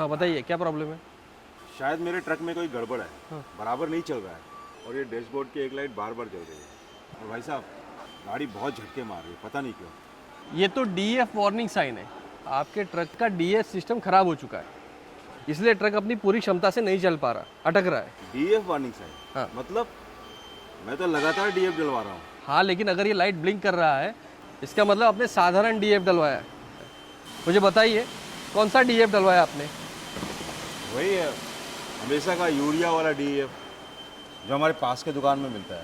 हाँ बताइए, क्या प्रॉब्लम है? शायद मेरे ट्रक में कोई गड़बड़ है। हाँ। बराबर नहीं चल रहा है और ये डैशबोर्ड की एक लाइट बार बार जल रही है। और भाई साहब, गाड़ी बहुत झटके मार रही है, पता नहीं क्यों। ये तो डीएफ वार्निंग साइन है। आपके ट्रक का डीएफ सिस्टम खराब हो चुका है, इसलिए ट्रक अपनी पूरी क्षमता से नहीं चल पा रहा, अटक रहा है। डीएफ वार्निंग साइन? हाँ। मतलब मैं तो लगातार डीएफ डलवा रहा हूँ। हाँ, लेकिन अगर ये लाइट ब्लिंक कर रहा है, इसका मतलब आपने साधारण डीएफ डलवाया है। मुझे बताइए, कौन सा डीएफ डलवाया आपने? वही है, हमेशा का यूरिया वाला डीएफ जो हमारे पास के दुकान में मिलता है।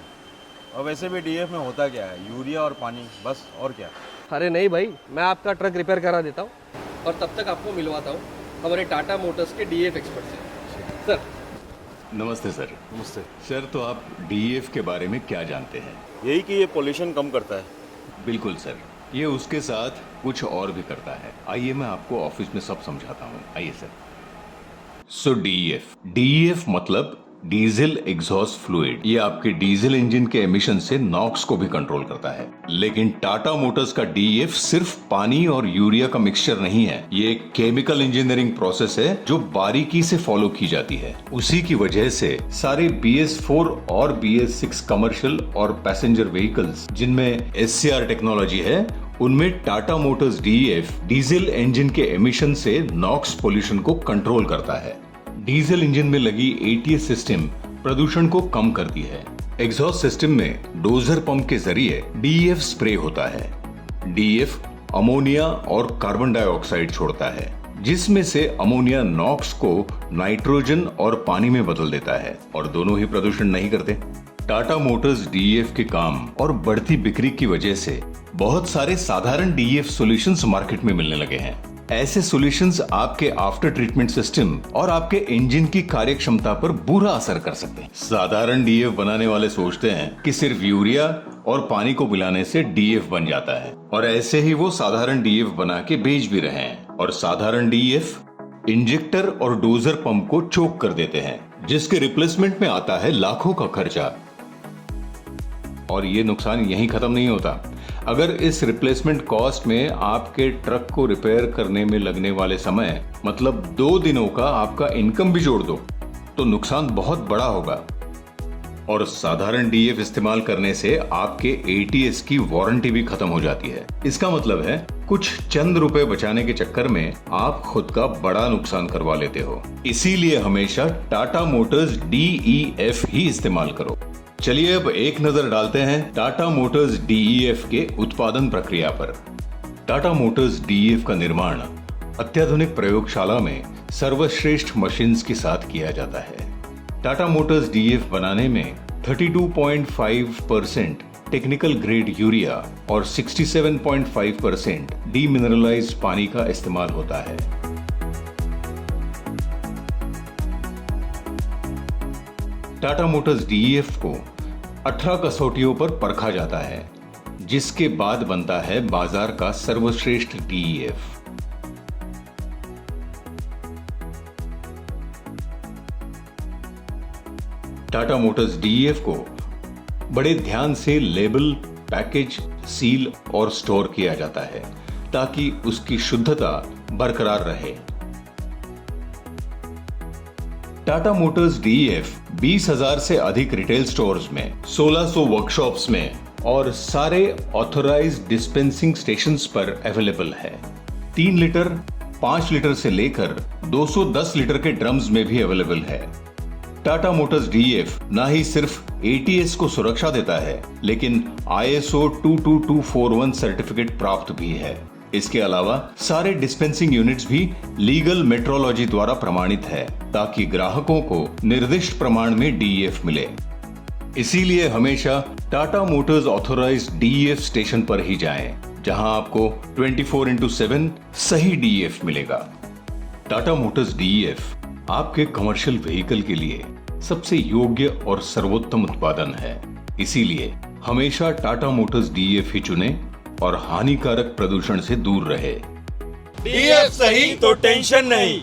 और वैसे भी डीएफ में होता क्या है, यूरिया और पानी, बस, और क्या। अरे नहीं भाई, मैं आपका ट्रक रिपेयर करा देता हूँ और तब तक आपको मिलवाता हूँ हमारे टाटा मोटर्स के डीएफ एक्सपर्ट से। सर। नमस्ते सर। नमस्ते। सर, तो आप डीएफ के बारे में क्या जानते हैं? यही कि ये पोल्यूशन कम करता है। बिल्कुल सर, ये उसके साथ कुछ और भी करता है। आइए मैं आपको ऑफिस में सब समझाता हूँ। आइए सर। सो डीएफ मतलब डीजल एग्जॉस्ट फ्लूइड। ये आपके डीजल इंजन के एमिशन से नॉक्स को भी कंट्रोल करता है। लेकिन टाटा मोटर्स का डीएफ सिर्फ पानी और यूरिया का मिक्सचर नहीं है, ये एक केमिकल इंजीनियरिंग प्रोसेस है जो बारीकी से फॉलो की जाती है। उसी की वजह से सारे BS4 और BS6 कमर्शियल और पैसेंजर व्हीकल्स जिनमें SCR टेक्नोलॉजी है, उनमें Tata Motors DF diesel engine के एमिशन से नॉक्स पोल्यूशन को कंट्रोल करता है। डीजल इंजन में लगी ATS सिस्टम प्रदूषण को कम करती है। एग्जॉस्ट सिस्टम में डोजर पंप के जरिए डीएफ स्प्रे होता है। डीएफ अमोनिया और कार्बन डाइऑक्साइड छोड़ता है, जिसमें से अमोनिया नॉक्स को नाइट्रोजन और पानी में बदल देता है, और दोनों ही प्रदूषण नहीं करते। टाटा मोटर्स डीएफ के काम और बढ़ती बिक्री की वजह से बहुत सारे साधारण डीएफ सॉल्यूशंस मार्केट में मिलने लगे हैं। ऐसे सॉल्यूशंस आपके आफ्टर ट्रीटमेंट सिस्टम और आपके इंजन की कार्य क्षमता पर बुरा असर कर सकते हैं। साधारण डीएफ बनाने वाले सोचते हैं कि सिर्फ यूरिया और पानी को मिलाने से डीएफ बन जाता है, और ऐसे ही वो साधारण डीएफ बना के बेच भी रहे हैं। और साधारण डीएफ इंजेक्टर और डोजर पंप को चोक कर देते हैं, जिसके रिप्लेसमेंट में आता है लाखों का खर्चा। और ये नुकसान यहीं खत्म नहीं होता। अगर इस रिप्लेसमेंट कॉस्ट में आपके ट्रक को रिपेयर करने में लगने वाले समय मतलब 2 दिनों का आपका इनकम भी जोड़ दो, तो नुकसान बहुत बड़ा होगा। और साधारण डीएफ इस्तेमाल करने से आपके ATS की वारंटी भी खत्म हो जाती है। इसका मतलब है कुछ चंद रुपए बचाने के चक्कर में आप खुद का बड़ा नुकसान करवा लेते हो। इसीलिए हमेशा टाटा मोटर्स DEF ही इस्तेमाल करो। चलिए अब एक नजर डालते हैं टाटा मोटर्स DEF के उत्पादन प्रक्रिया पर। टाटा मोटर्स DEF का निर्माण अत्याधुनिक प्रयोगशाला में सर्वश्रेष्ठ मशीन्स के साथ किया जाता है। टाटा मोटर्स DEF बनाने में 32.5% टेक्निकल ग्रेड यूरिया और 67.5% डीमिनरलाइज्ड पानी का इस्तेमाल होता है। टाटा मोटर्स DEF को 18 कसौटियों पर परखा जाता है, जिसके बाद बनता है बाजार का सर्वश्रेष्ठ DEF। टाटा मोटर्स DEF को बड़े ध्यान से लेबल, पैकेज, सील और स्टोर किया जाता है, ताकि उसकी शुद्धता बरकरार रहे। टाटा मोटर्स DEF 20,000 से अधिक रिटेल स्टोर्स में, 1600 वर्कशॉप्स में और सारे ऑथराइज्ड डिस्पेंसिंग स्टेशंस पर अवेलेबल है। 3 लीटर, 5 लीटर से लेकर 210 लीटर के ड्रम्स में भी अवेलेबल है। टाटा मोटर्स DEF ना ही सिर्फ ATS को सुरक्षा देता है, लेकिन ISO 22241 सर्टिफिकेट प्राप्त भी है। इसके अलावा सारे डिस्पेंसिंग यूनिट्स भी लीगल मेट्रोलॉजी द्वारा प्रमाणित है, ताकि ग्राहकों को निर्दिष्ट प्रमाण में DEF मिले। इसीलिए हमेशा Tata Motors authorised DEF station पर ही जाएं, जहां आपको 24/7 सही DEF मिलेगा। टाटा मोटर्स DEF आपके कमर्शियल व्हीकल के लिए सबसे योग्य और सर्वोत्तम उत्पादन है। इसीलिए हमेशा टाटा मोटर्स DEF ही चुने और हानिकारक प्रदूषण से दूर रहे। DEF सही तो टेंशन नहीं।